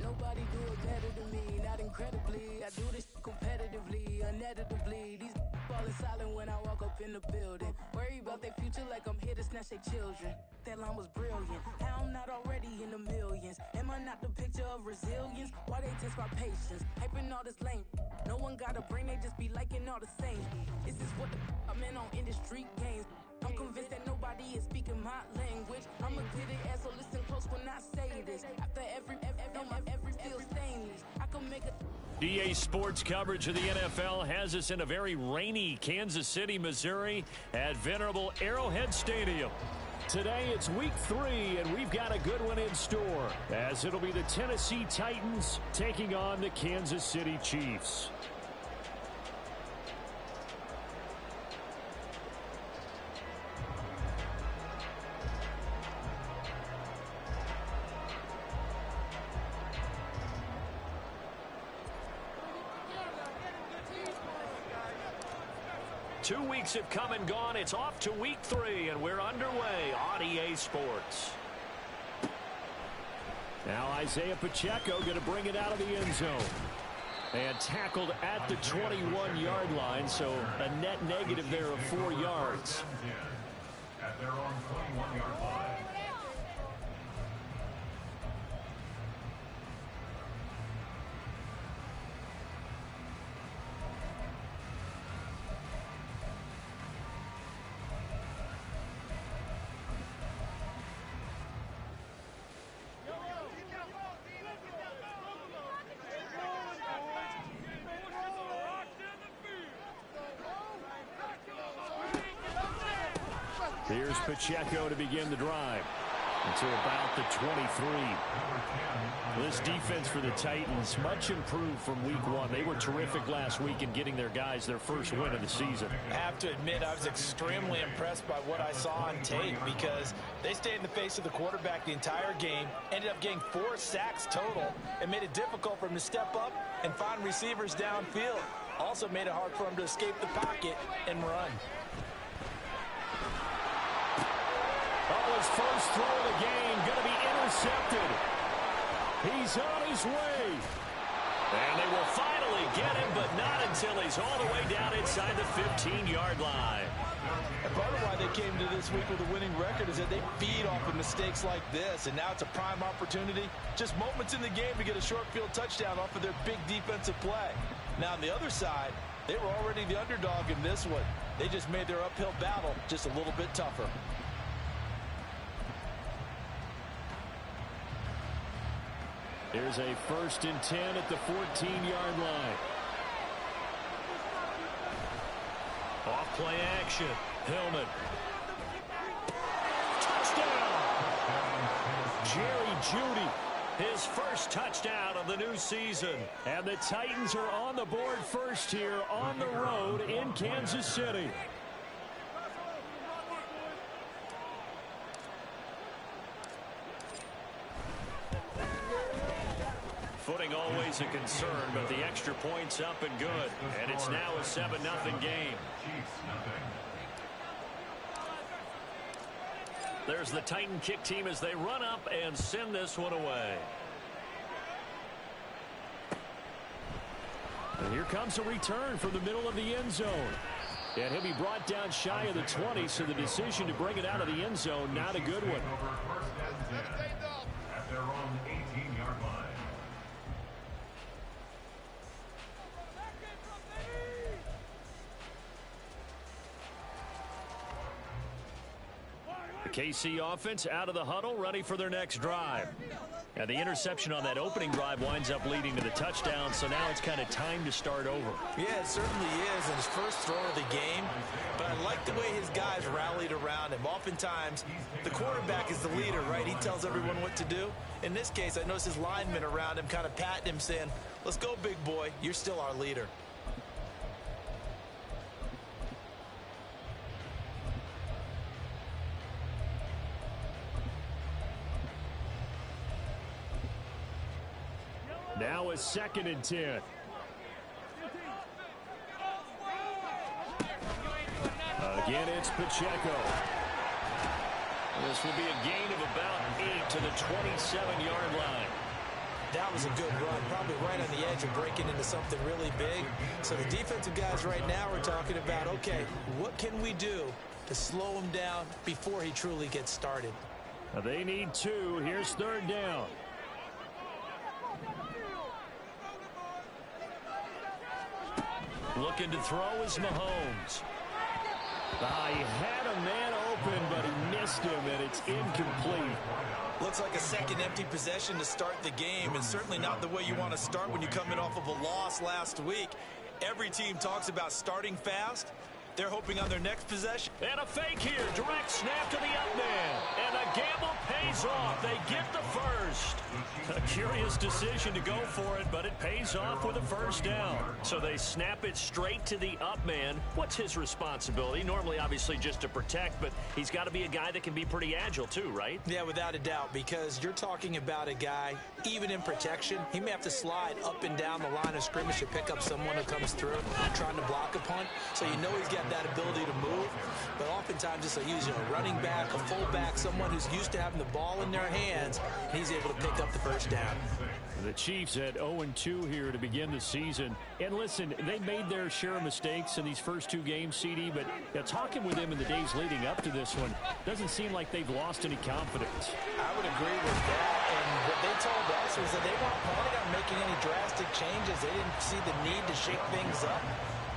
Nobody do it better than me, not incredibly. I do this competitively, uneditably. These falling silent when I walk up in the building. Worry about their future like I'm here to snatch their children. That line was brilliant. How I'm not already in the millions. Am I not the picture of resilience? Why they test my patience? Hyping all this lame. No one got a brain, they just be liking all the same. This is what the I'm in on industry games. I'm convinced that nobody is speaking my language. I'm a good ass, so listen close when I say this. After every feel stainless, I can make a... EA Sports coverage of the NFL has us in a very rainy Kansas City, Missouri at venerable Arrowhead Stadium. Today it's week 3, and we've got a good one in store, as it'll be the Tennessee Titans taking on the Kansas City Chiefs. Two weeks have come and gone. It's off to week 3, and we're underway on EA Sports. Now Isaiah Pacheco going to bring it out of the end zone. And tackled at the 21-yard line, so a net negative there of 4 yards. At their own 21-yard line. Here's Pacheco to begin the drive until about the 23. This defense for the Titans, much improved from week 1. They were terrific last week in getting their guys their first win of the season. I have to admit, I was extremely impressed by what I saw on tape because they stayed in the face of the quarterback the entire game, ended up getting 4 sacks total, and made it difficult for him to step up and find receivers downfield. Also made it hard for him to escape the pocket and run. Oh, his first throw of the game going to be intercepted. He's on his way. And they will finally get him, but not until he's all the way down inside the 15-yard line. And part of why they came to this week with a winning record is that they feed off of mistakes like this, and now it's a prime opportunity. Just moments in the game to get a short field touchdown off of their big defensive play. Now on the other side, they were already the underdog in this one. They just made their uphill battle just a little bit tougher. Here's a 1st and 10 at the 14-yard line. Off play action. Hillman. Touchdown! Jerry Jeudy, his first touchdown of the new season. And the Titans are on the board first here on the road in Kansas City. Footing always a concern, but the extra point's up and good. And it's now a 7-0 game. There's the Titan kick team as they run up and send this one away. And here comes a return from the middle of the end zone. And he'll be brought down shy of the 20, so the decision to bring it out of the end zone, not a good one. At their own 18-yard line. The KC offense out of the huddle, ready for their next drive. And the interception on that opening drive winds up leading to the touchdown, so now it's kind of time to start over. Yeah, it certainly is, and his first throw of the game. But I like the way his guys rallied around him. Oftentimes, the quarterback is the leader, right? He tells everyone what to do. In this case, I noticed his linemen around him kind of patting him, saying, "Let's go, big boy. You're still our leader." Now a 2nd and 10. Again, it's Pacheco. This will be a gain of about 8 to the 27-yard line. That was a good run, probably right on the edge of breaking into something really big. So the defensive guys right now are talking about, okay, what can we do to slow him down before he truly gets started? Now they need 2. Here's 3rd down. Looking to throw is Mahomes. He had a man open, but he missed him, and it's incomplete. Looks like a second empty possession to start the game, and certainly not the way you want to start when you come in off of a loss last week. Every team talks about starting fast. They're hoping on their next possession. And a fake here. Direct snap to the up man. And a gamble pays off. They get the first. A curious decision to go for it, but it pays off with a first down. So they snap it straight to the up man. What's his responsibility? Normally, obviously, just to protect, but he's got to be a guy that can be pretty agile too, right? Yeah, without a doubt, because you're talking about a guy, even in protection, he may have to slide up and down the line of scrimmage to pick up someone who comes through trying to block a punt. So you know he's got that ability to move, but oftentimes it's a running back, a fullback, someone who's used to having the ball in their hands, and he's able to pick up the first down. The Chiefs at 0-2 here to begin the season. And listen, they made their share of mistakes in these first 2 games, CD, but talking with them in the days leading up to this one, doesn't seem like they've lost any confidence. I would agree with that, and what they told us was that they weren't planning on making any drastic changes. They didn't see the need to shake things up.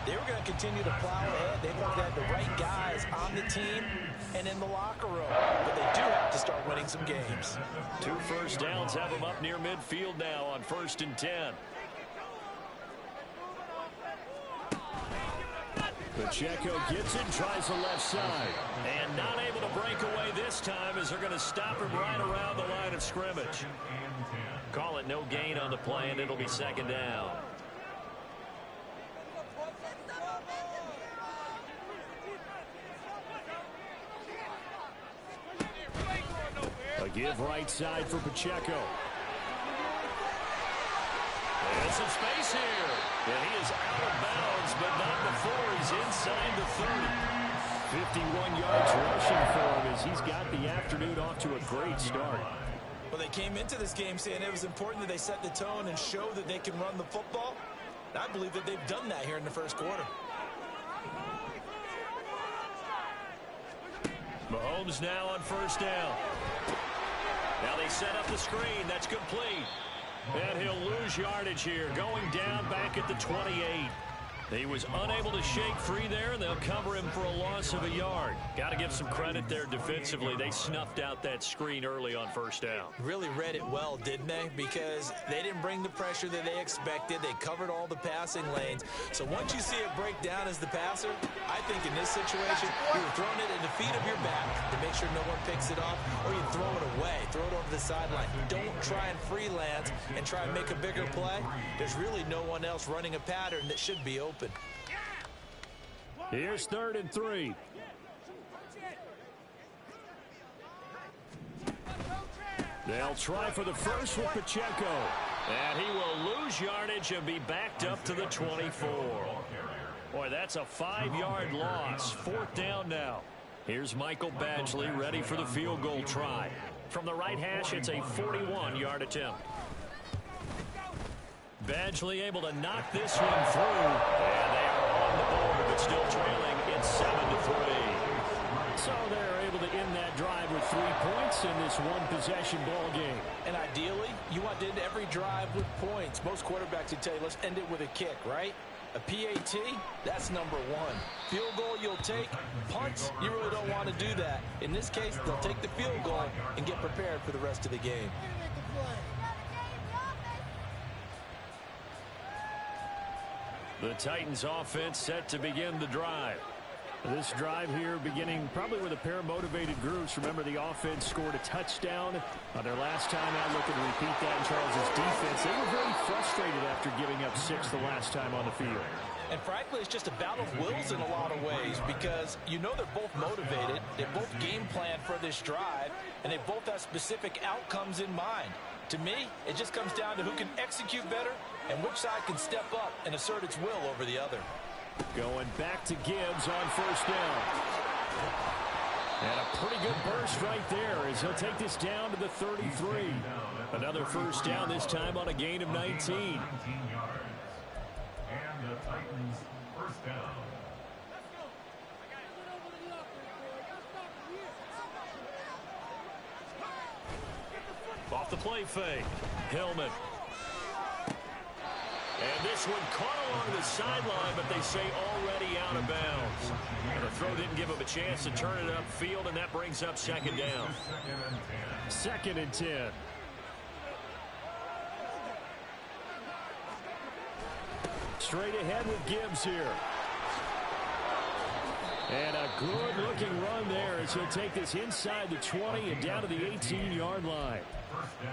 They were going to continue to plow ahead. They've got the right guys on the team and in the locker room. But they do have to start winning some games. 2 first downs have them up near midfield now on 1st and 10. Pacheco gets it, tries the left side. And not able to break away this time as they're going to stop him right around the line of scrimmage. Call it no gain on the play, and it'll be 2nd down. A give right side for Pacheco. There's some space here. And he is out of bounds, but not before he's inside the 30. 51 yards rushing for him as he's got the afternoon off to a great start. Well, they came into this game saying it was important that they set the tone and show that they can run the football. And I believe that they've done that here in the first quarter. Mahomes now on 1st down. Now they set up the screen. That's complete. And he'll lose yardage here. Going down back at the 28. He was unable to shake free there, and they'll cover him for a loss of a yard. Got to give some credit there defensively. They snuffed out that screen early on 1st down. Really read it well, didn't they? Because they didn't bring the pressure that they expected. They covered all the passing lanes. So once you see it break down as the passer, I think in this situation, you're throwing it at the feet of your back to make sure no one picks it off, or you throw it away, throw it over the sideline. Don't try and freelance and try and make a bigger play. There's really no one else running a pattern that should be open. Here's 3rd and 3. They'll try for the first with Pacheco. And he will lose yardage and be backed up to the 24. Boy, that's a 5-yard loss. 4th down now. Here's Michael Badgley ready for the field goal try. From the right hash, it's a 41-yard attempt. Badgley able to knock this one through. And they are on the board, but still trailing. It's 7-3. So they're able to end that drive with 3 points in this one-possession ball game. And ideally, you want to end every drive with points. Most quarterbacks would tell you, let's end it with a kick, right? A PAT, that's number 1. Field goal you'll take. Punts, you really don't want to do that. In this case, they'll take the field goal and get prepared for the rest of the game. The Titans offense set to begin the drive. This drive here beginning probably with a pair of motivated groups. Remember, the offense scored a touchdown on their last time out. Looking to repeat that in Charles' defense. They were very frustrated after giving up 6 the last time on the field. And frankly, it's just a battle of wills in a lot of ways, because you know they're both motivated. They both game plan for this drive, and they both have specific outcomes in mind. To me, it just comes down to who can execute better and which side can step up and assert its will over the other. Going back to Gibbs on 1st down. And a pretty good burst right there as he'll take this down to the 33. Another first down, this time on a gain of 19. 19 yards. And the Titans first down. Off the play fake. Hillman. And this one caught along the sideline, but they say already out of bounds. And the throw didn't give him a chance to turn it upfield, and that brings up second down. Second and 10. Straight ahead with Gibbs here. And a good-looking run there as he'll take this inside the 20 and down to the 18-yard line.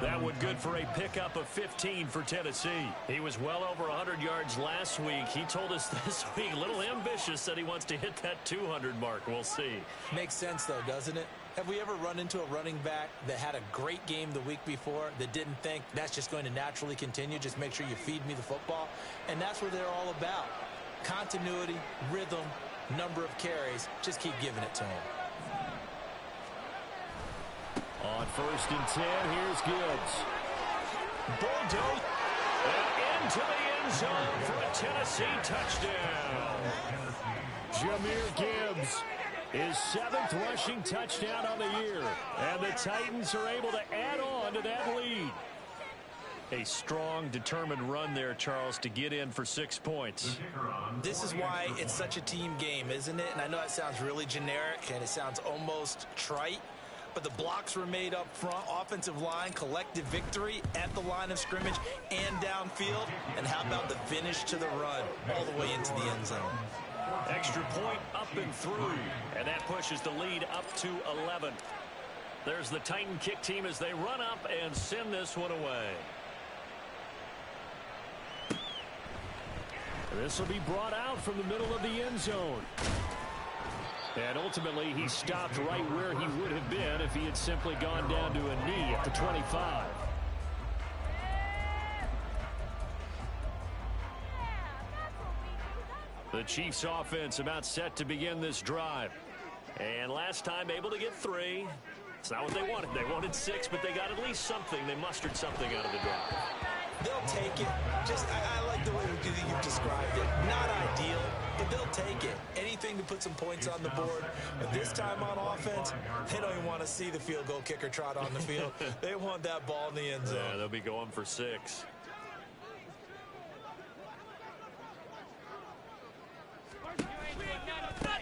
That one good for a pickup of 15 for Tennessee. He was well over 100 yards last week. He told us this week, a little ambitious, that he wants to hit that 200 mark. We'll see. Makes sense, though, doesn't it? Have we ever run into a running back that had a great game the week before that didn't think that's just going to naturally continue? Just make sure you feed me the football. And that's what they're all about. Continuity, rhythm, number of carries. Just keep giving it to him. On first and 10, here's Gibbs. Bulldoze. And into the end zone for a Tennessee touchdown. Jahmyr Gibbs, his 7th rushing touchdown on the year. And the Titans are able to add on to that lead. A strong, determined run there, Charles, to get in for 6 points. This is why it's such a team game, isn't it? And I know it sounds really generic and it sounds almost trite, but the blocks were made up front, offensive line, collective victory at the line of scrimmage and downfield. And how about the finish to the run all the way into the end zone? Extra point up and through, and that pushes the lead up to 11. There's the Titan kick team as they run up and send this one away. This will be brought out from the middle of the end zone. And ultimately, he stopped right where he would have been if he had simply gone down to a knee at the 25. The Chiefs offense about set to begin this drive. And last time able to get 3. It's not what they wanted. They wanted 6, but they got at least something. They mustered something out of the drive. They'll take it. I like the way you've described it. Not ideal, but they'll take it. Anything to put some points on the board. But this time on offense, they don't even want to see the field goal kicker trot on the field. They want that ball in the end zone. Yeah, they'll be going for 6.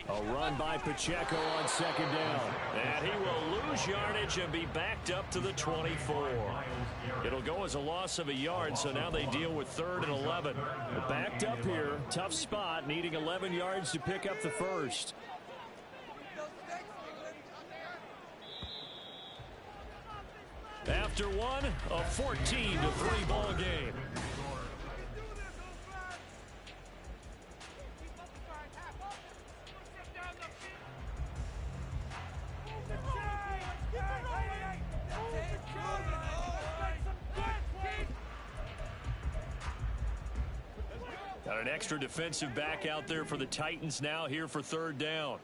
A run by Pacheco on second down. And he will lose yardage and be backed up to the 24. It'll go as a loss of a yard, so now they deal with 3rd and 11. But backed up here, tough spot, needing 11 yards to pick up the first. After one, a 14-3 ball game. Got an extra defensive back out there for the Titans now here for 3rd down.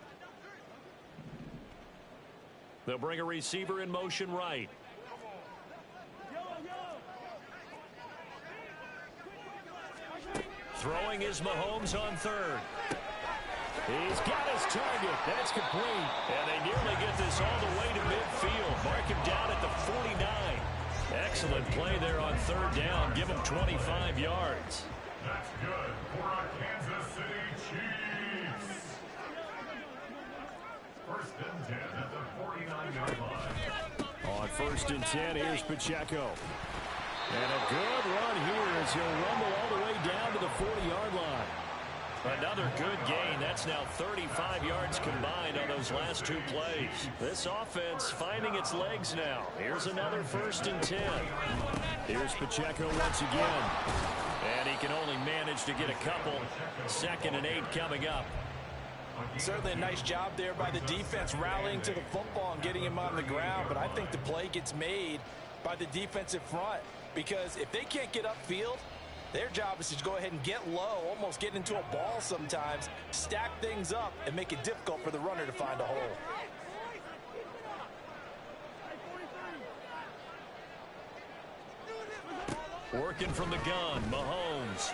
They'll bring a receiver in motion right. Throwing is Mahomes on 3rd. He's got his target. That's complete. And they nearly get this all the way to midfield. Mark him down at the 49. Excellent play there on 3rd down. Give him 25 yards. That's good for our Kansas City Chiefs. 1st and 10 at the 49-yard line. On 1st and 10, here's Pacheco. And a good run here as he'll rumble all the way down to the 40-yard line. Another good gain. That's now 35 yards combined on those last 2 plays. This offense finding its legs now. Here's another 1st and 10. Here's Pacheco once again. And he can only manage to get a couple. 2nd and 8 coming up. Certainly a nice job there by the defense rallying to the football and getting him on the ground. But I think the play gets made by the defensive front. Because if they can't get upfield, their job is to go ahead and get low, almost get into a ball sometimes, stack things up, and make it difficult for the runner to find a hole. Working from the gun, Mahomes.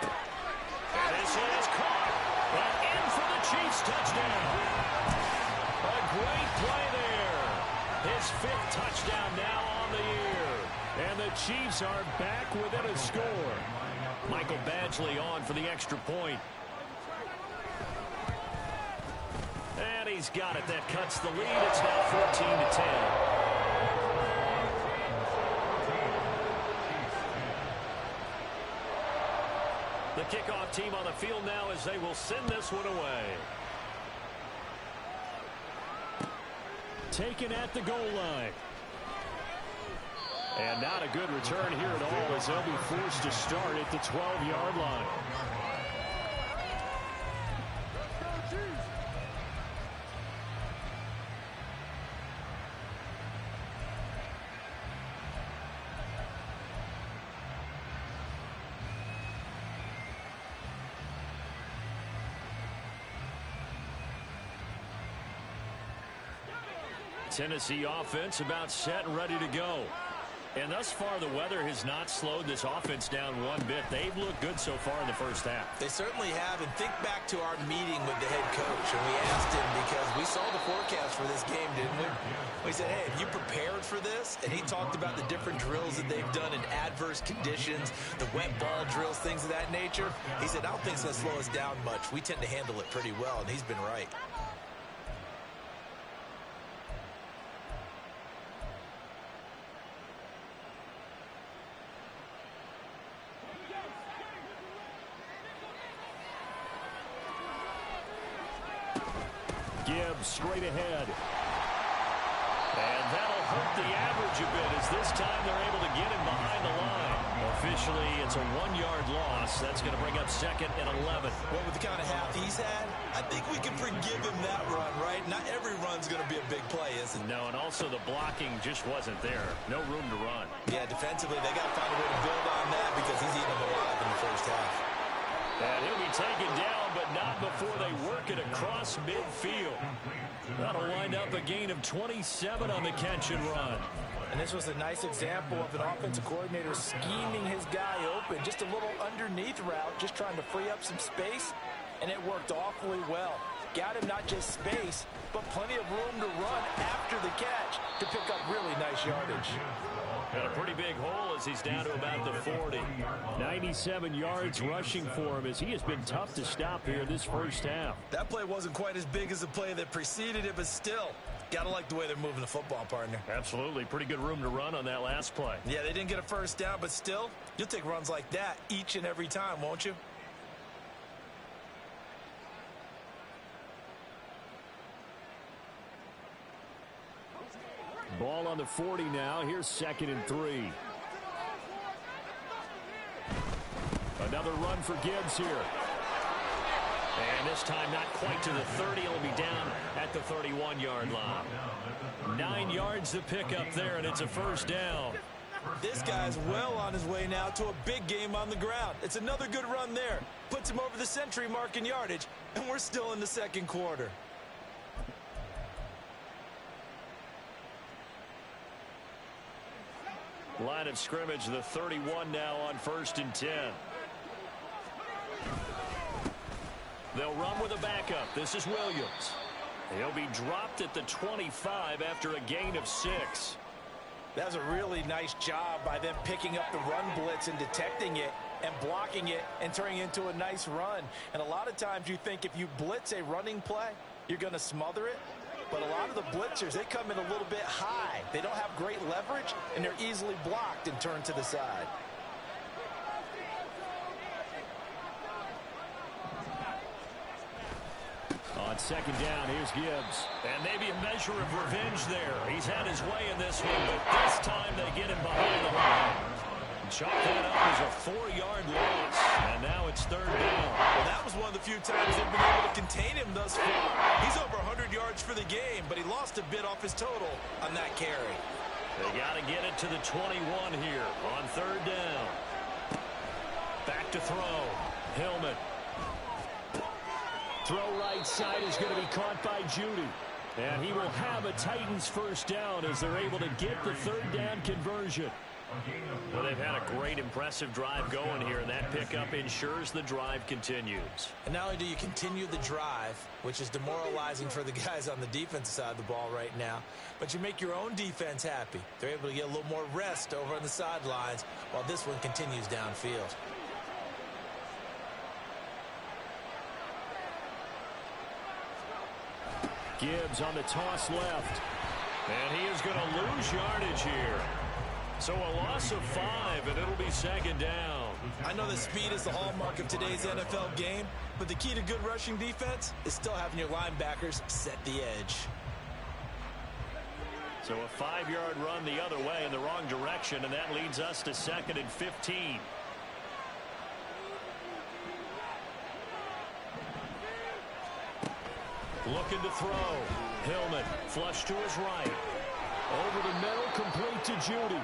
And this is caught. And in for the Chiefs touchdown. A great play there. His 5th touchdown now on the year. And the Chiefs are back within a score. Michael Badgley on for the extra point. And he's got it. That cuts the lead. It's now 14-10. The kickoff team on the field now as they will send this one away. Taken at the goal line. And not a good return here at all as they'll be forced to start at the 12-yard line. Tennessee offense about set and ready to go. And thus far, the weather has not slowed this offense down one bit. They've looked good so far in the first half. They certainly have. And think back to our meeting with the head coach. And we asked him because we saw the forecast for this game, didn't we? We said, hey, have you prepared for this? And he talked about the different drills that they've done in adverse conditions, the wet ball drills, things of that nature. He said, I don't think it's going to slow us down much. We tend to handle it pretty well, and he's been right. Gibbs straight ahead. And that'll hurt the average a bit as this time they're able to get him behind the line. Officially, it's a 1-yard loss. That's going to bring up 2nd and 11. Well, with the kind of half he's had, I think we can forgive him that run, right? Not every run's going to be a big play, is it? No, and also the blocking just wasn't there. No room to run. Yeah, defensively, they got to find a way to build on that because he's eating them alive in the first half. And he'll be taken down, but not before they work it across midfield. That'll wind up a gain of 27 on the catch and run. And this was a nice example of an offensive coordinator scheming his guy open. Just a little underneath route, just trying to free up some space, and it worked awfully well. Got him not just space, but plenty of room to run after the catch to pick up really nice yardage. Got a pretty big hole as he's down to about the 40. 97 yards rushing for him as he has been tough to stop here this first half. That play wasn't quite as big as the play that preceded it, but still, gotta like the way they're moving the football, partner. Absolutely. Pretty good room to run on that last play. Yeah, they didn't get a first down, but still, you'll take runs like that each and every time, won't you? Ball on the 40 now. Here's 2nd and 3. Another run for Gibbs here. And this time not quite to the 30. It'll be down at the 31-yard line. 9 yards to pick up there, and it's a first down. This guy's well on his way now to a big game on the ground. It's another good run there. Puts him over the century mark in yardage, and we're still in the second quarter. Line of scrimmage, the 31 now on 1st and 10. They'll run with a backup. This is Williams. He'll be dropped at the 25 after a gain of 6. That was a really nice job by them picking up the run blitz and detecting it and blocking it and turning it into a nice run. And a lot of times you think if you blitz a running play, you're going to smother it. But a lot of the blitzers, they come in a little bit high. They don't have great leverage, and they're easily blocked and turned to the side. On 2nd down, here's Gibbs. And maybe a measure of revenge there. He's had his way in this one, but this time they get him behind the line. Chalk that up as a 4-yard loss, and now it's 3rd down. Well, that was one of the few times they've been able to contain him thus far. He's over 100 yards for the game, but he lost a bit off his total on that carry. They got to get it to the 21 here on 3rd down. Back to throw. Hillman. Throw right side is going to be caught by Judy. And he will have a Titans first down as they're able to get the 3rd down conversion. Well, they've had a great, impressive drive going here, and that pickup ensures the drive continues. And not only do you continue the drive, which is demoralizing for the guys on the defensive side of the ball right now, but you make your own defense happy. They're able to get a little more rest over on the sidelines while this one continues downfield. Gibbs on the toss left. And he is going to lose yardage here. So a loss of 5, and it'll be second down. I know that speed is the hallmark of today's NFL game, but the key to good rushing defense is still having your linebackers set the edge. So a 5-yard run the other way in the wrong direction, and that leads us to 2nd and 15. Looking to throw. Hillman flush to his right. Over the middle, complete to Judy.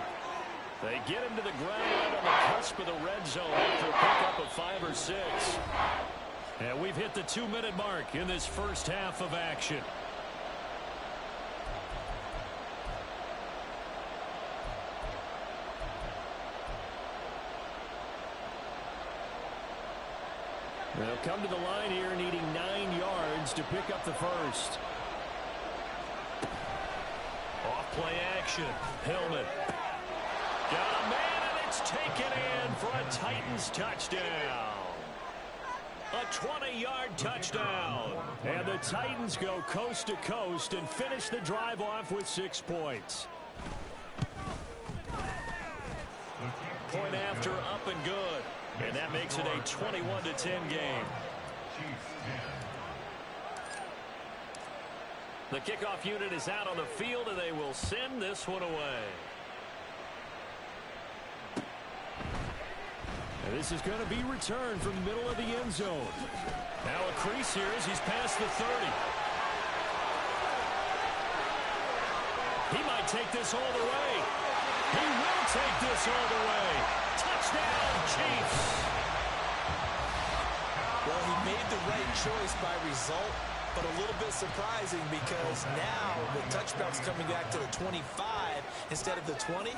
They get him to the ground on the cusp of the red zone after a pickup of 5 or 6. And we've hit the 2-minute mark in this first half of action. They'll come to the line here needing 9 yards to pick up the first. Off play action. Hillman. Got a man, and it's taken in for a Titans touchdown. A 20-yard touchdown. And the Titans go coast to coast and finish the drive off with 6 points. Point after, up and good. And that makes it a 21-10 game. The kickoff unit is out on the field, and they will send this one away. And this is going to be returned from the middle of the end zone. Now a crease here as he's past the 30. He might take this all the way. He will take this all the way. Touchdown, Chiefs. Well, he made the right choice by result, but a little bit surprising because now the touchback's coming back to the 25 instead of the 20.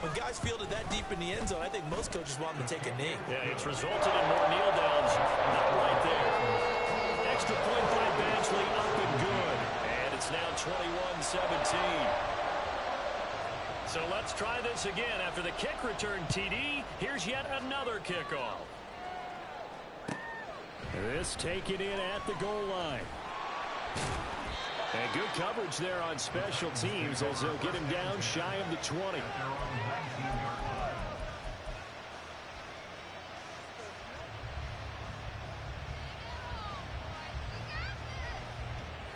When guys fielded that deep in the end zone, I think most coaches want them to take a knee. Yeah, it's resulted in more kneel downs. Not right there. Extra point by Badgley, up and good. And it's now 21-17. So let's try this again. After the kick return TD, here's yet another kickoff. This taken in at the goal line. And good coverage there on special teams as they'll get him down shy of the 20.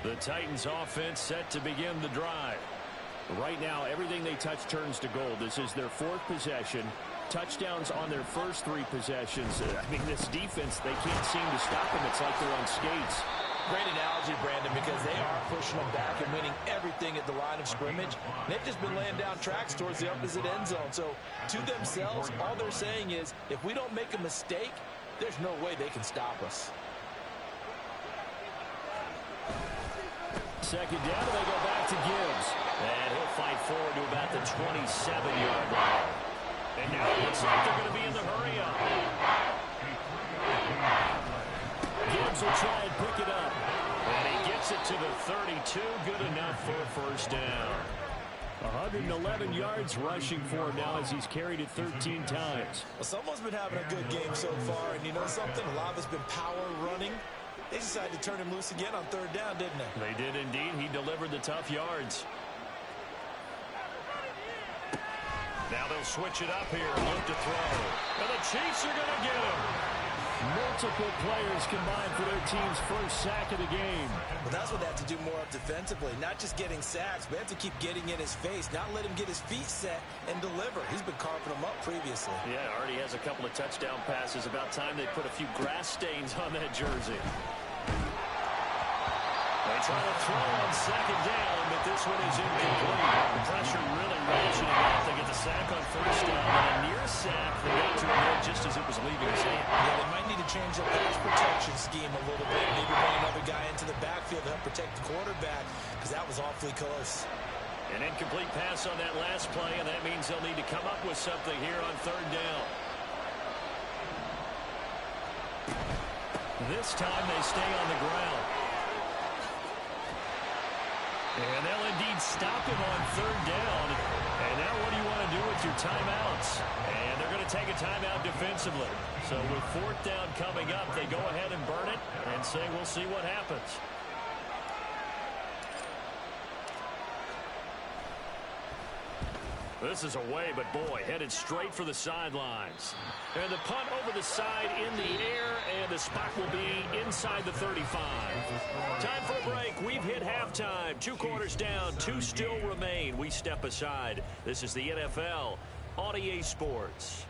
The Titans offense set to begin the drive. Right now, everything they touch turns to gold. This is their 4th possession. Touchdowns on their first 3 possessions. I mean, this defense, they can't seem to stop them. It's like they're on skates. Great analogy, Brandon, because they are pushing them back and winning everything at the line of scrimmage. They've just been laying down tracks towards the opposite end zone. So, to themselves, all they're saying is, if we don't make a mistake, there's no way they can stop us. Second down, and they go back to Gibbs. And he'll fight forward to about the 27-yard line. And now it looks like they're going to be in the hurry-up. Gibbs will try and pick it up. And he gets it to the 32. Good enough for a first down. 111 yards rushing for him now as he's carried it 13 times. Well, someone's been having a good game so far. And you know something? A lot of it's been power running. They decided to turn him loose again on 3rd down, didn't they? They did indeed. He delivered the tough yards. Now they'll switch it up here and look to throw. And the Chiefs are going to get him. Multiple players combined for their team's first sack of the game. Well, that's what they have to do more of defensively. Not just getting sacks, but they have to keep getting in his face, not let him get his feet set and deliver. He's been carving them up previously. Yeah, already has a couple of touchdown passes. About time they put a few grass stains on that jersey. They try to throw on 2nd down, but this one is incomplete. The pressure really ratcheting up. They get the sack on 1st down, and a near sack. They got to him just as it was leaving his hand. Yeah, they might need to change their pass protection scheme a little bit. Maybe bring another guy into the backfield to help protect the quarterback, because that was awfully close. An incomplete pass on that last play, and that means they'll need to come up with something here on third down. This time they stay on the ground. And they'll indeed stop him on third down. And now what do you want to do with your timeouts? And they're going to take a timeout defensively. So with fourth down coming up, they go ahead and burn it and say we'll see what happens. This is away, but boy, headed straight for the sidelines. And the punt over the side in the air, and the spot will be inside the 35. Time for a break. We've hit halftime. 2 quarters down, 2 still remain. We step aside. This is the NFL on EA Sports.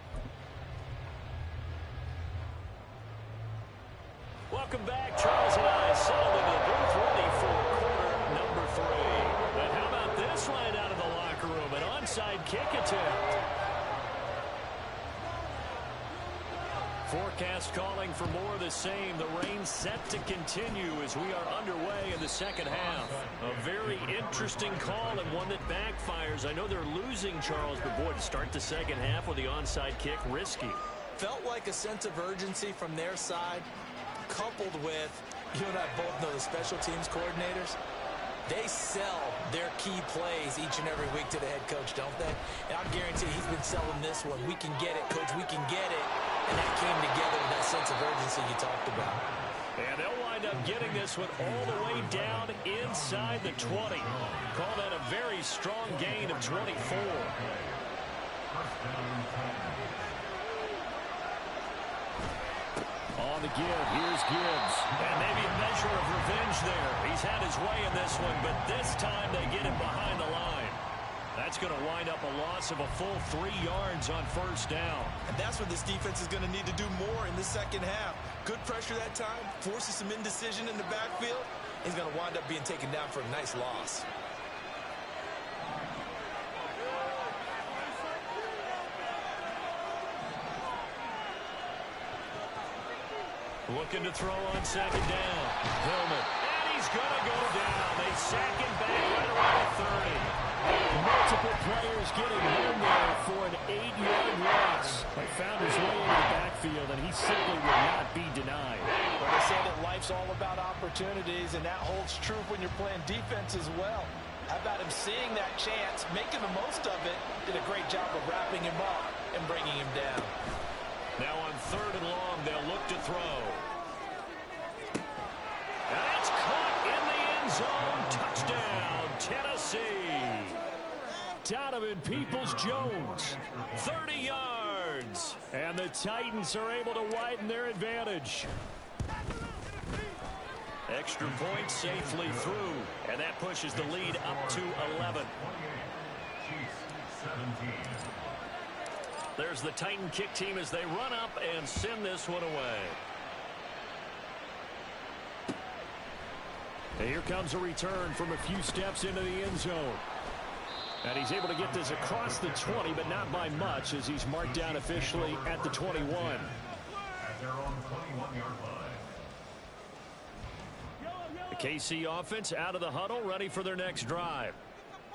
Welcome back. Charles and I settled into the booth ready for quarter number 3. And how about this right out of the locker room? An onside kick attempt. Forecast calling for more of the same. The rain set to continue as we are underway in the second half. A very interesting call and one that backfires. I know they're losing, Charles, but boy, to start the second half with the onside kick, risky. Felt like a sense of urgency from their side, coupled with, you and I both know the special teams coordinators, they sell their key plays each and every week to the head coach, don't they? And I'm guaranteed he's been selling this one. We can get it, coach, we can get it. And that came together with that sense of urgency you talked about. And they'll wind up getting this one all the way down inside the 20. Call that a very strong gain of 24. On the give, here's Gibbs. And maybe a measure of revenge there. He's had his way in this one, but this time they get him behind the line. That's going to wind up a loss of a full 3 yards on first down. And that's what this defense is going to need to do more in the second half. Good pressure that time, forces some indecision in the backfield. He's going to wind up being taken down for a nice loss. Looking to throw on second down. Hillman. And he's going to go down. They sack him back right around the 30. Multiple players getting home there for an 8-yard loss. He found his way into the backfield, and he simply will not be denied. Well, they say that life's all about opportunities, and that holds true when you're playing defense as well. How about him seeing that chance, making the most of it, did a great job of wrapping him up and bringing him down. Now on third and long, they'll look to throw. And it's caught in the end zone. Touchdown, Tennessee. Donovan Peoples-Jones, 30 yards. And the Titans are able to widen their advantage. Extra point safely through. And that pushes the lead up to 11. There's the Titan kick team as they run up and send this one away. And here comes a return from a few steps into the end zone. And he's able to get this across the 20, but not by much, as he's marked down officially at the 21. At their own 21-yard line. The KC offense out of the huddle, ready for their next drive.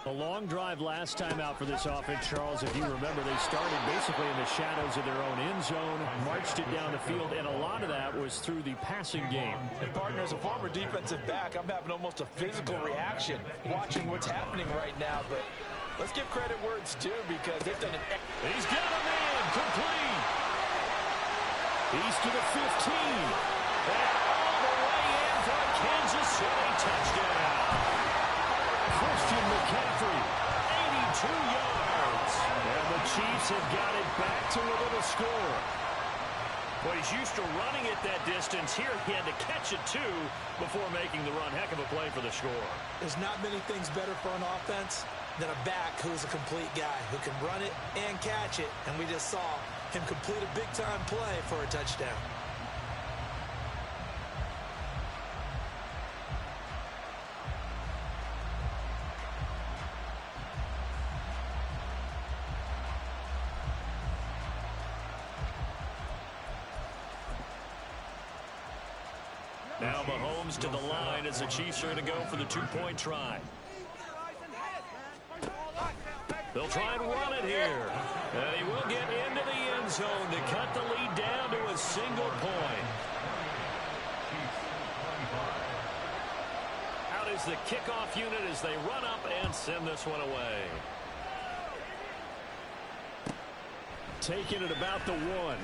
A long drive last time out for this offense, Charles. If you remember, they started basically in the shadows of their own end zone, marched it down the field, and a lot of that was through the passing game. And partner, as a former defensive back, I'm having almost a physical reaction watching what's happening right now. But let's give credit where it's due, because they've done an... He's got a man complete. He's to the 15. And all the way in for a Kansas City touchdown. Christian McCaffrey, 82 yards. And the Chiefs have got it back to a little score. Well, he's used to running it that distance. Here he had to catch it, too, before making the run. Heck of a play for the score. There's not many things better for an offense than a back who's a complete guy, who can run it and catch it. And we just saw him complete a big-time play for a touchdown. Now Mahomes to the line as the Chiefs are going to go for the 2-point try. They'll try and run it here. And he will get into the end zone to cut the lead down to a single point. Out is the kickoff unit as they run up and send this one away. Taking it about the 1.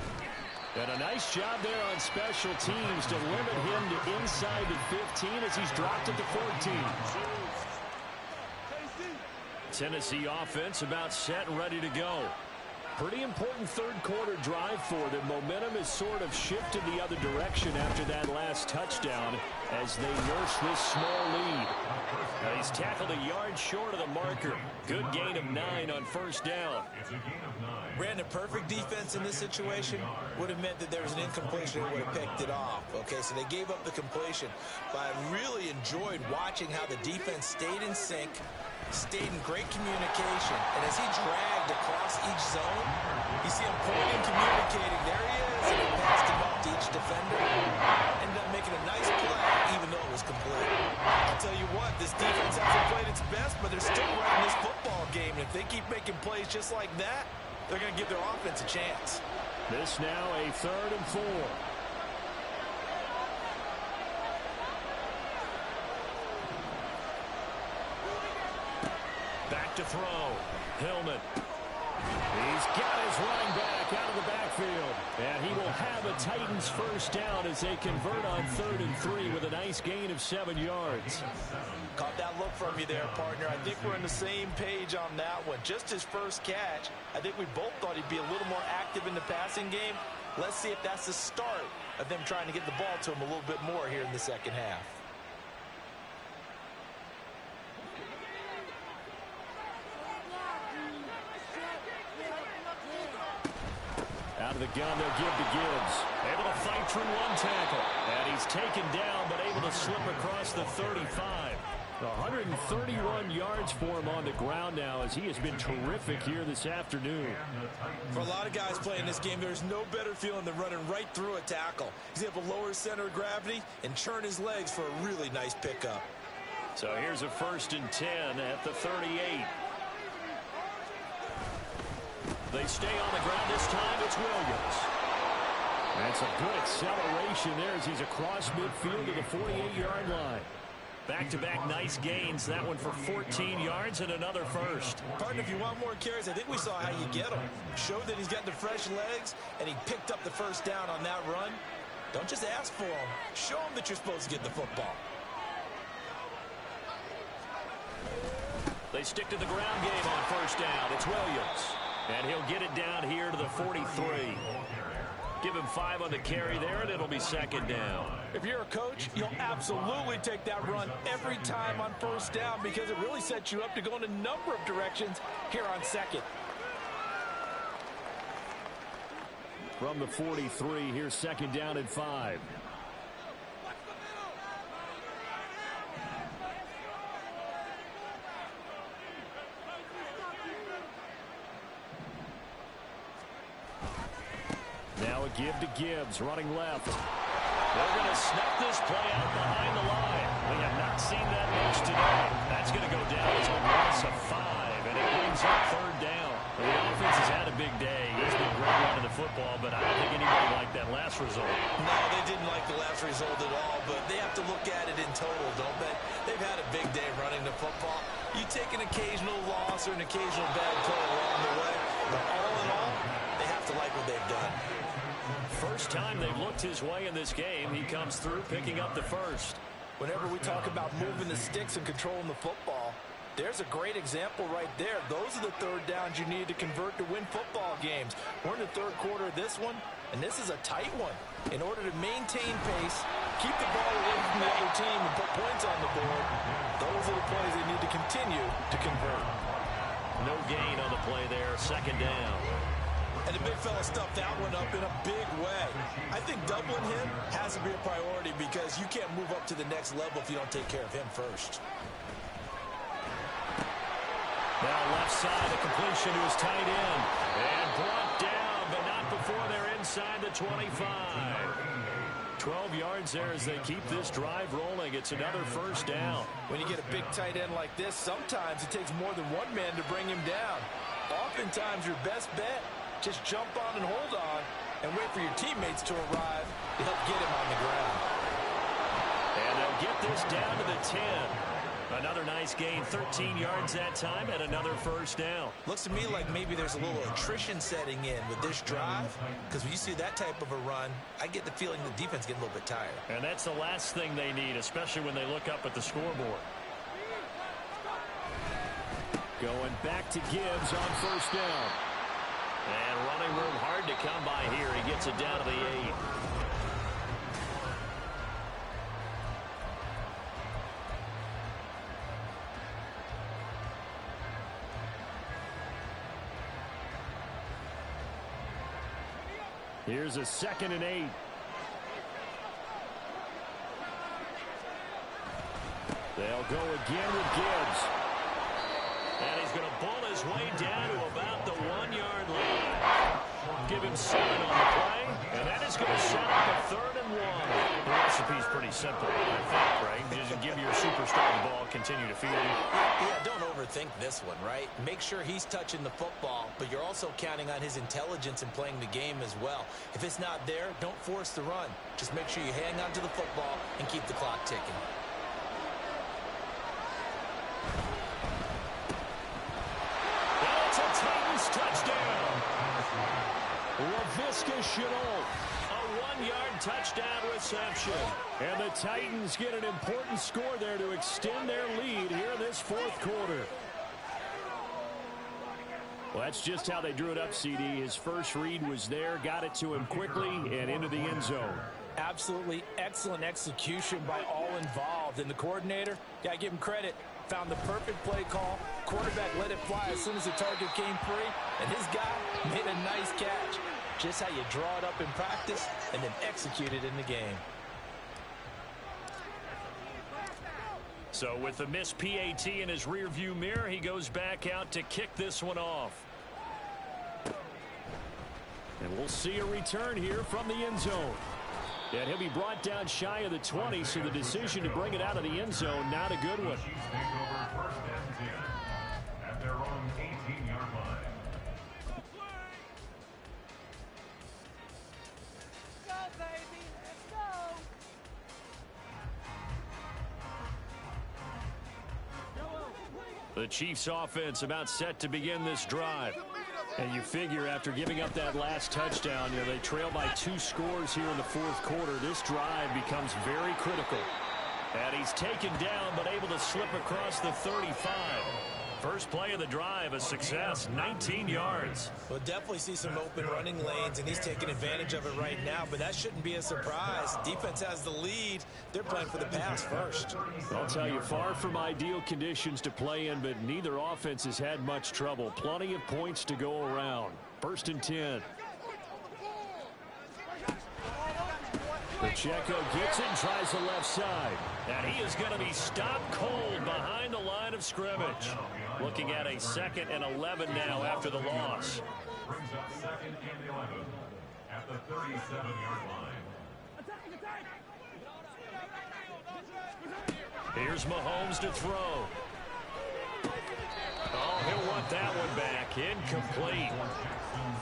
And a nice job there on special teams to limit him to inside the 15 as he's dropped it to 14. Tennessee offense about set and ready to go. Pretty important third quarter drive for them. Momentum has sort of shifted the other direction after that last touchdown as they nurse this small lead. Now he's tackled a yard short of the marker. Good gain of 9 on first down. Brandon, perfect defense in this situation would have meant that there was an incompletion and would have picked it off. Okay, so they gave up the completion. But I really enjoyed watching how the defense stayed in sync, stayed in great communication. And as he dragged across each zone, you see him pointing, communicating. There he is. And he passed him up to each defender. Ended up making a nice play, even though it was complete. I'll tell you what, this defense hasn't played its best, but they're still running this football game. And if they keep making plays just like that, they're going to give their offense a chance. This now a 3rd and 4. Back to throw. Hillman. He's got his running back out of the backfield. And he will have a Titans first down as they convert on 3rd and 3 with a nice gain of 7 yards. Caught that look from you there, partner. I think we're on the same page on that one. Just his first catch. I think we both thought he'd be a little more active in the passing game. Let's see if that's the start of them trying to get the ball to him a little bit more here in the second half. Out of the gun, they'll give to Gibbs. Able to fight through one tackle. And he's taken down, but able to slip across the 35. 131 yards for him on the ground now as he has been terrific here this afternoon. For a lot of guys playing this game, there's no better feeling than running right through a tackle. He's able to lower his center of gravity and churn his legs for a really nice pickup. So here's a 1st and 10 at the 38. They stay on the ground this time. It's Williams. That's a good acceleration there as he's across midfield to the 48-yard line. Back-to-back nice gains. That one for 14 yards and another first. Partner, if you want more carries, I think we saw how you get them. Showed that he's got the fresh legs, and he picked up the first down on that run. Don't just ask for them. Show them that you're supposed to get the football. They stick to the ground game on first down. It's Williams. And he'll get it down here to the 43. Give him 5 on the carry there, and it'll be 2nd down. If you're a coach, you'll absolutely take that run every time on first down because it really sets you up to go in a number of directions here on 2nd. From the 43, here's 2nd down and 5. Now a give to Gibbs, running left. They're going to snuff this play out behind the line. We have not seen that much today. That's going to go down as a loss of 5, and it brings up 3rd down. The offense has had a big day. He's been great running the football, but I don't think anybody liked that last result. No, they didn't like the last result at all, but they have to look at it in total, don't they? They've had a big day running the football. You take an occasional loss or an occasional bad play along the way, but all in all, they have to like what they've done. First time they've looked his way in this game, he comes through picking up the first. Whenever we talk about moving the sticks and controlling the football, there's a great example right there. Those are the 3rd downs you need to convert to win football games. We're in the 3rd quarter of this one, and this is a tight one. In order to maintain pace, keep the ball away from the other team, and put points on the board, those are the plays they need to continue to convert. No gain on the play there, 2nd down. And the big fella stuffed that one up in a big way. I think doubling him has to be a priority because you can't move up to the next level if you don't take care of him first. Now left side, a completion to his tight end. And brought down, but not before they're inside the 25. 12 yards there as they keep this drive rolling. It's another first down. When you get a big tight end like this, sometimes it takes more than one man to bring him down. Oftentimes, your best bet, just jump on and hold on and wait for your teammates to arrive to help get him on the ground. And they'll get this down to the 10. Another nice gain, 13 yards that time, and another first down. Looks to me like maybe there's a little attrition setting in with this drive, because when you see that type of a run, I get the feeling the defense getting a little bit tired. And that's the last thing they need, especially when they look up at the scoreboard. Going back to Gibbs on first down. And running room hard to come by here. He gets it down to the 8. Here's a 2nd and 8. They'll go again with Gibbs. And he's going to bull his way down to about the 1-yard line. Give him 7 on the play, and that is going to set up a 3rd and 1. The recipe's pretty simple, I think, right? Just give your superstar the ball, continue to feed him. Yeah, don't overthink this one, right? Make sure he's touching the football, but you're also counting on his intelligence in playing the game as well. If it's not there, don't force the run. Just make sure you hang on to the football and keep the clock ticking. It's a Titans touchdown. LaVisca Chenault, a 1-yard touchdown reception. And the Titans get an important score there to extend their lead here in this 4th quarter. Well, that's just how they drew it up, CD. His first read was there, got it to him quickly, and into the end zone. Absolutely excellent execution by all involved. And the coordinator, got to give him credit, found the perfect play call. Quarterback let it fly as soon as the target came free, and his guy made a nice catch. Just how you draw it up in practice and then execute it in the game. So with the missed PAT in his rearview mirror, he goes back out to kick this one off. And we'll see a return here from the end zone. And he'll be brought down shy of the 20, so the decision to bring it out of the end zone, not a good one. Chiefs take over 1st and 10 at their own 18-yard line. The Chiefs offense about set to begin this drive. And you figure after giving up that last touchdown, they trail by 2 scores here in the 4th quarter. This drive becomes very critical. And he's taken down but able to slip across the 35. First play of the drive, a success, 19 yards. We'll definitely see some open running lanes, and he's taking advantage of it right now, but that shouldn't be a surprise. Defense has the lead. They're playing for the pass first. I'll tell you, far from ideal conditions to play in, but neither offense has had much trouble. Plenty of points to go around. 1st and 10. Pacheco gets it and tries the left side. And he is going to be stopped cold behind the line of scrimmage. Looking at a 2nd and 11 now after the loss. Brings up 2nd and 11 at the 37-yard line. Here's Mahomes to throw. Oh, he'll want that one back. Incomplete.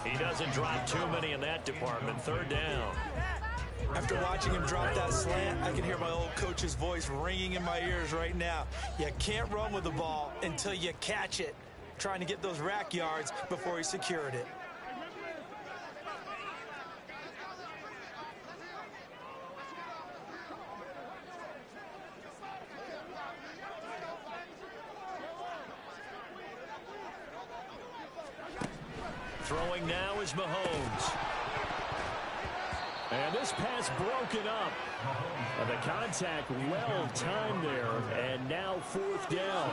He doesn't drop too many in that department. 3rd down. After watching him drop that slant, I can hear my old coach's voice ringing in my ears right now. You can't run with the ball until you catch it. Trying to get those rack yards before he secured it. Throwing now is Mahomes. And this pass broken up. The contact well timed there, and now 4th down.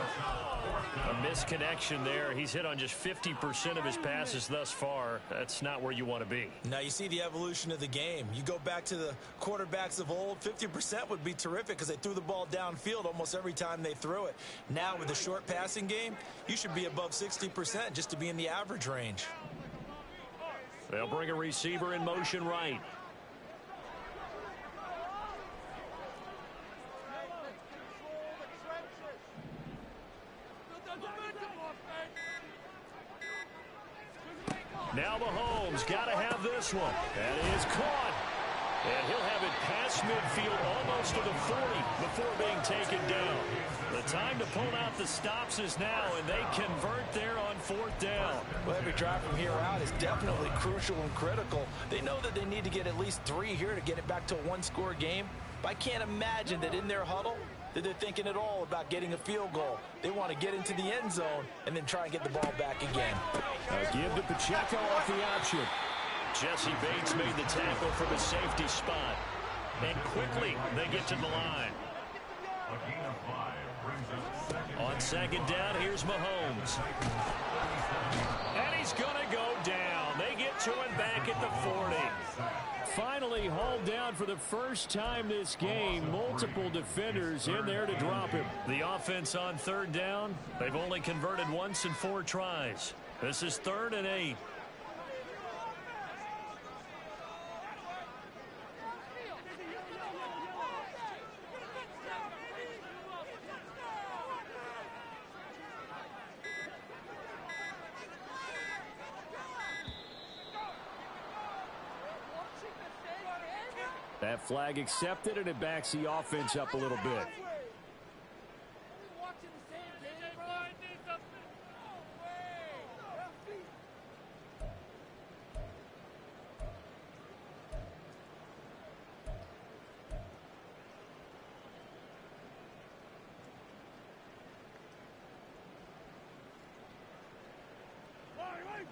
A misconnection there. He's hit on just 50% of his passes thus far. That's not where you want to be. Now you see the evolution of the game. You go back to the quarterbacks of old, 50% would be terrific because they threw the ball downfield almost every time they threw it. Now with the short passing game, you should be above 60% just to be in the average range. They'll bring a receiver in motion right. Now Mahomes got to have this one. That is caught. And he'll have it past midfield almost to the 40 before being taken down. The time to pull out the stops is now, and they convert there on 4th down. Well, every drive from here out is definitely crucial and critical. They know that they need to get at least 3 here to get it back to a one-score game. But I can't imagine that in their huddle that they're thinking at all about getting a field goal. They want to get into the end zone and then try and get the ball back again. A give to Pacheco off the option. Jesse Bates made the tackle from a safety spot. And quickly, they get to the line. On 2nd down, here's Mahomes. And he's going to go down. They get to him back at the 40. Finally hauled down for the first time this game. Multiple defenders in there to drop him. The offense on 3rd down, they've only converted once in 4 tries. This is 3rd and 8. That flag accepted, and it backs the offense up a little bit.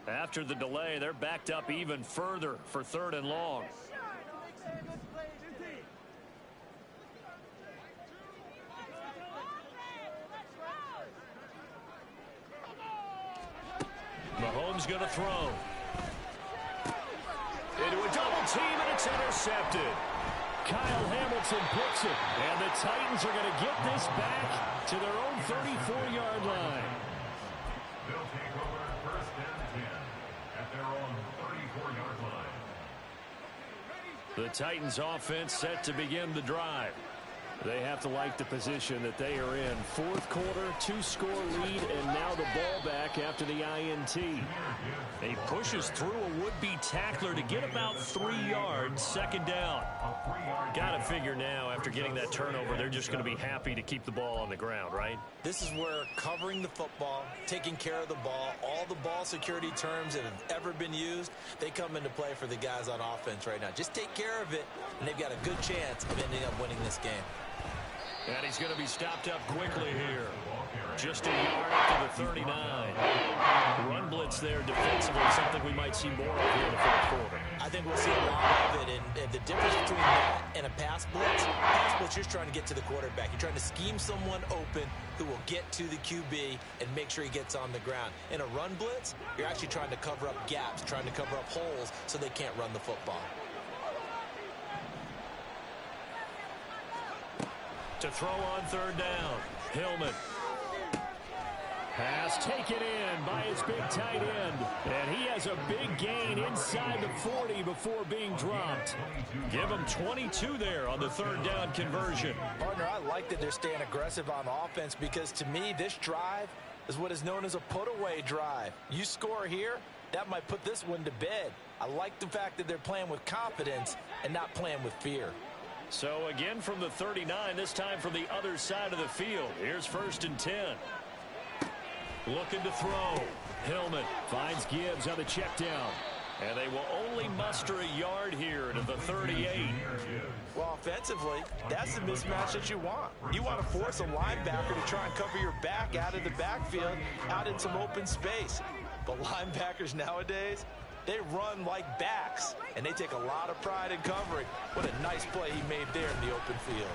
After the delay, they're backed up even further for 3rd and long. Mahomes going to throw. Into a double team, and it's intercepted. Kyle Hamilton picks it, and the Titans are going to get this back to their own 34-yard line. They'll take over 1st and 10 at their own 34-yard line. The Titans offense set to begin the drive. They have to like the position that they are in. 4th quarter, 2-score lead, and now the ball back after the INT. He pushes through a would-be tackler to get about 3 yards, 2nd down. Got to figure now, after getting that turnover, they're just going to be happy to keep the ball on the ground, right? This is where covering the football, taking care of the ball, all the ball security terms that have ever been used, they come into play for the guys on offense right now. Just take care of it, and they've got a good chance of ending up winning this game. And he's going to be stopped up quickly here. Just a yard up to the 39. Run blitz there defensively, something we might see more of here in the 4th quarter. I think we'll see a lot of it. And the difference between that and a pass blitz, you're trying to get to the quarterback. You're trying to scheme someone open who will get to the QB and make sure he gets on the ground. In a run blitz, you're actually trying to cover up gaps, trying to cover up holes so they can't run the football. To throw on 3rd down. Hillman. Pass taken in by his big tight end. And he has a big gain inside the 40 before being dropped. Give him 22 there on the 3rd down conversion. Partner, I like that they're staying aggressive on offense because to me, this drive is what is known as a put-away drive. You score here, that might put this one to bed. I like the fact that they're playing with confidence and not playing with fear. So again from the 39, this time from the other side of the field. Here's 1st and 10. Looking to throw. Hillman finds Gibbs on the check down. And they will only muster a yard here to the 38. Well, offensively, that's the mismatch that you want. You want to force a linebacker to try and cover your back out of the backfield, out in some open space. But linebackers nowadays, they run like backs, and they take a lot of pride in covering. What a nice play he made there in the open field.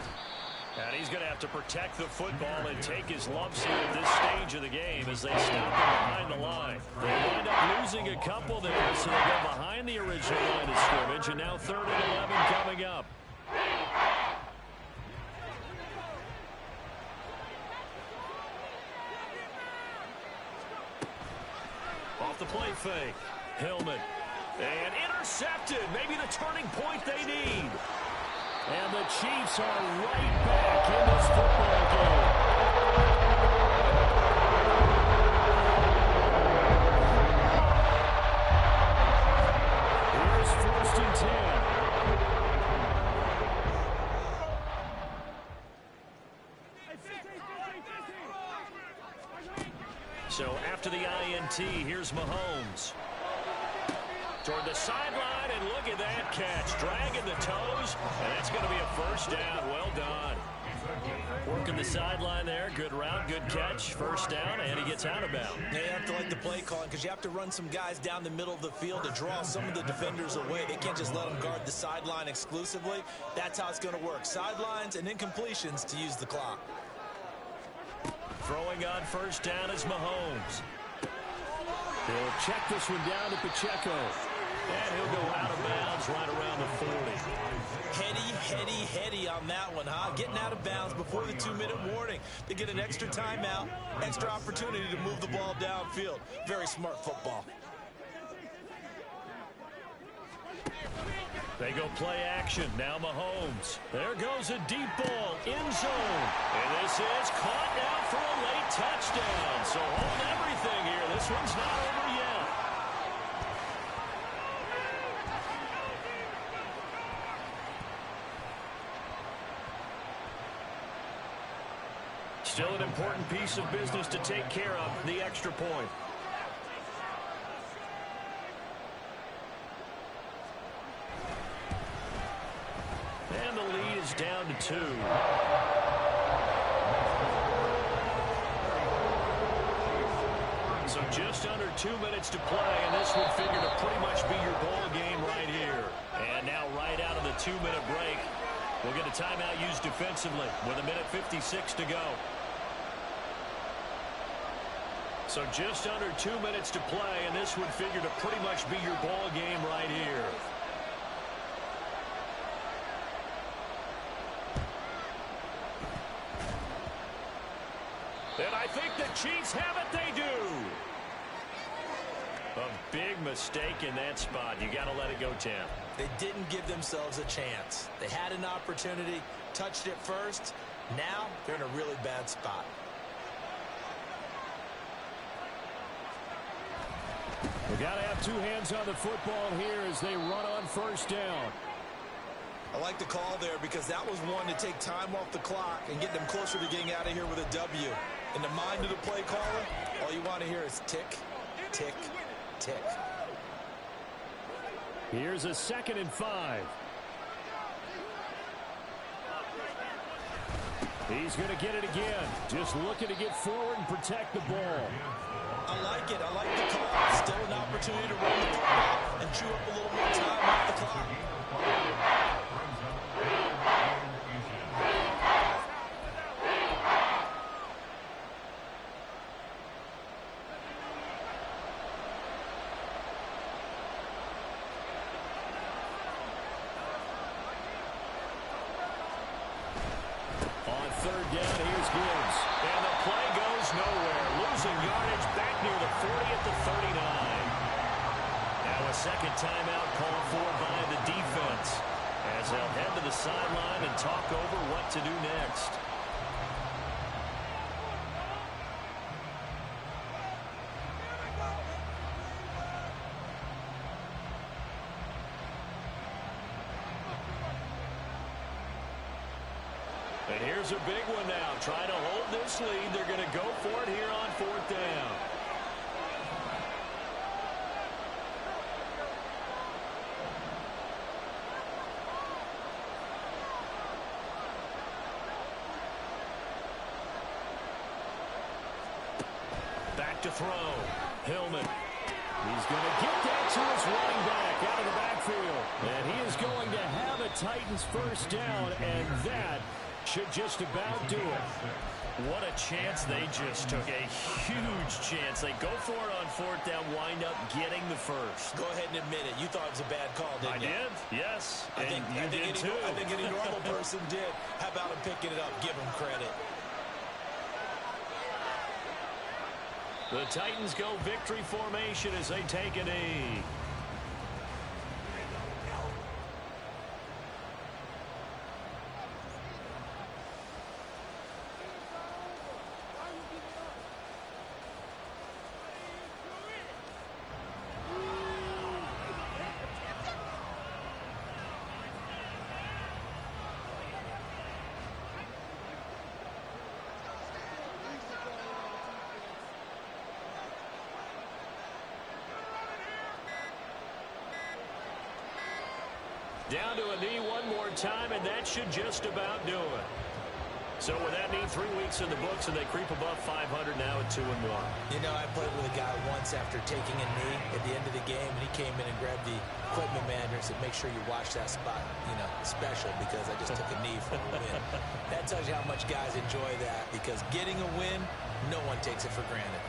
And he's going to have to protect the football and take his lumps here at this stage of the game as they stop him behind the line. They wind up losing a couple there, so they go behind the original line of scrimmage, and now 3rd and 11 coming up. Off the play fake. Hillman. And intercepted. Maybe the turning point they need. And the Chiefs are right back in this football game. So after the INT, here's Mahomes. Toward the sideline, and look at that catch. Dragging the toes, and that's going to be a first down. Well done. Working the sideline there. Good route, good catch. First down, and he gets out of bounds. Yeah, you have to like the play calling because you have to run some guys down the middle of the field to draw some of the defenders away. They can't just let them guard the sideline exclusively. That's how it's going to work. Sidelines and incompletions to use the clock. Throwing on first down is Mahomes. He'll check this one down to Pacheco. And he'll go out of bounds right around the 40. Heady on that one, huh? Getting out of bounds before the 2-minute warning. They get an extra timeout, extra opportunity to move the ball downfield. Very smart football. They go play action. Now Mahomes. There goes a deep ball. End zone. And this is caught now for a late touchdown. So hold everything here. This one's not over yet. Still an important piece of business to take care of, the extra point. And the lead is down to 2. So just under 2 minutes to play, and this would figure to pretty much be your ball game right here. And now right out of the 2-minute break, we'll get a timeout used defensively with 1:56 to go. So just under 2 minutes to play, and this would figure to pretty much be your ball game right here. And I think the Chiefs have it. They do. A big mistake in that spot. You got to let it go, Tam. They didn't give themselves a chance. They had an opportunity, touched it first. Now they're in a really bad spot. We got to have 2 hands on the football here as they run on first down. I like the call there because that was one to take time off the clock and get them closer to getting out of here with a W. In the mind of the play caller, all you want to hear is tick, tick, tick. Here's a 2nd and 5. He's going to get it again. Just looking to get forward and protect the ball. I like it. I like the call. Still an opportunity to run the ball and chew up a little more time off the clock. On 3rd down, here's Gibbs. And the play goes nowhere. Losing yardage back near the 40 at the 39. Now a second timeout called for by the defense as they'll head to the sideline and talk over what to do next. And here's a big one now. Trying to hold this lead. They're going to go for it here on 4th down. Back to throw. Hillman. He's going to get that to his running back out of the backfield. And he is going to have a Titans first down, and that should just about do it. What a chance they just took. A huge chance. They go for it on 4th down, wind up getting the first. Go ahead and admit it. You thought it was a bad call, didn't you? I did, yes. I think any normal person did. How about him picking it up? Give him credit. The Titans go victory formation as they take a knee. Down to a knee one more time, and that should just about do it. So with that knee 3 weeks in the books, and they creep above 500 now at 2-1. You know, I played with a guy once after taking a knee at the end of the game, and he came in and grabbed the equipment manager and said, make sure you watch that spot, you know, special, because I just took a knee for a win. That tells you how much guys enjoy that, because getting a win, no one takes it for granted.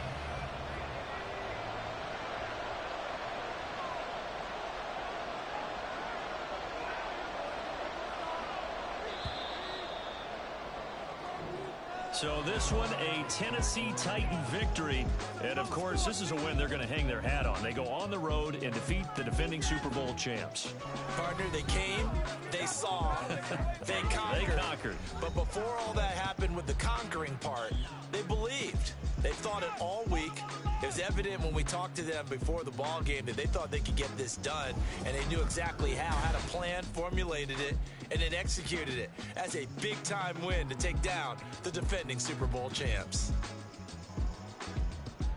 So this one, a Tennessee Titan victory. And, of course, this is a win they're going to hang their hat on. They go on the road and defeat the defending Super Bowl champs. Partner, they came, they saw, they conquered. They conquered. But before all that happened with the conquering part, they believed. They thought it all week. It was evident when we talked to them before the ball game that they thought they could get this done, and they knew exactly how, had a plan, formulated it, and then executed it. That's a big-time win to take down the defending Super Bowl champs.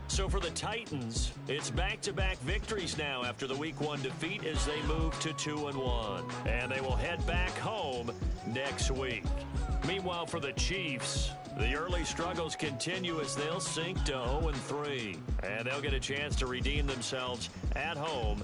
So for the Titans, it's back-to-back victories now after the Week 1 defeat as they move to 2-1. And they will head back home next week. Meanwhile, for the Chiefs, the early struggles continue as they'll sink to 0-3. And they'll get a chance to redeem themselves at home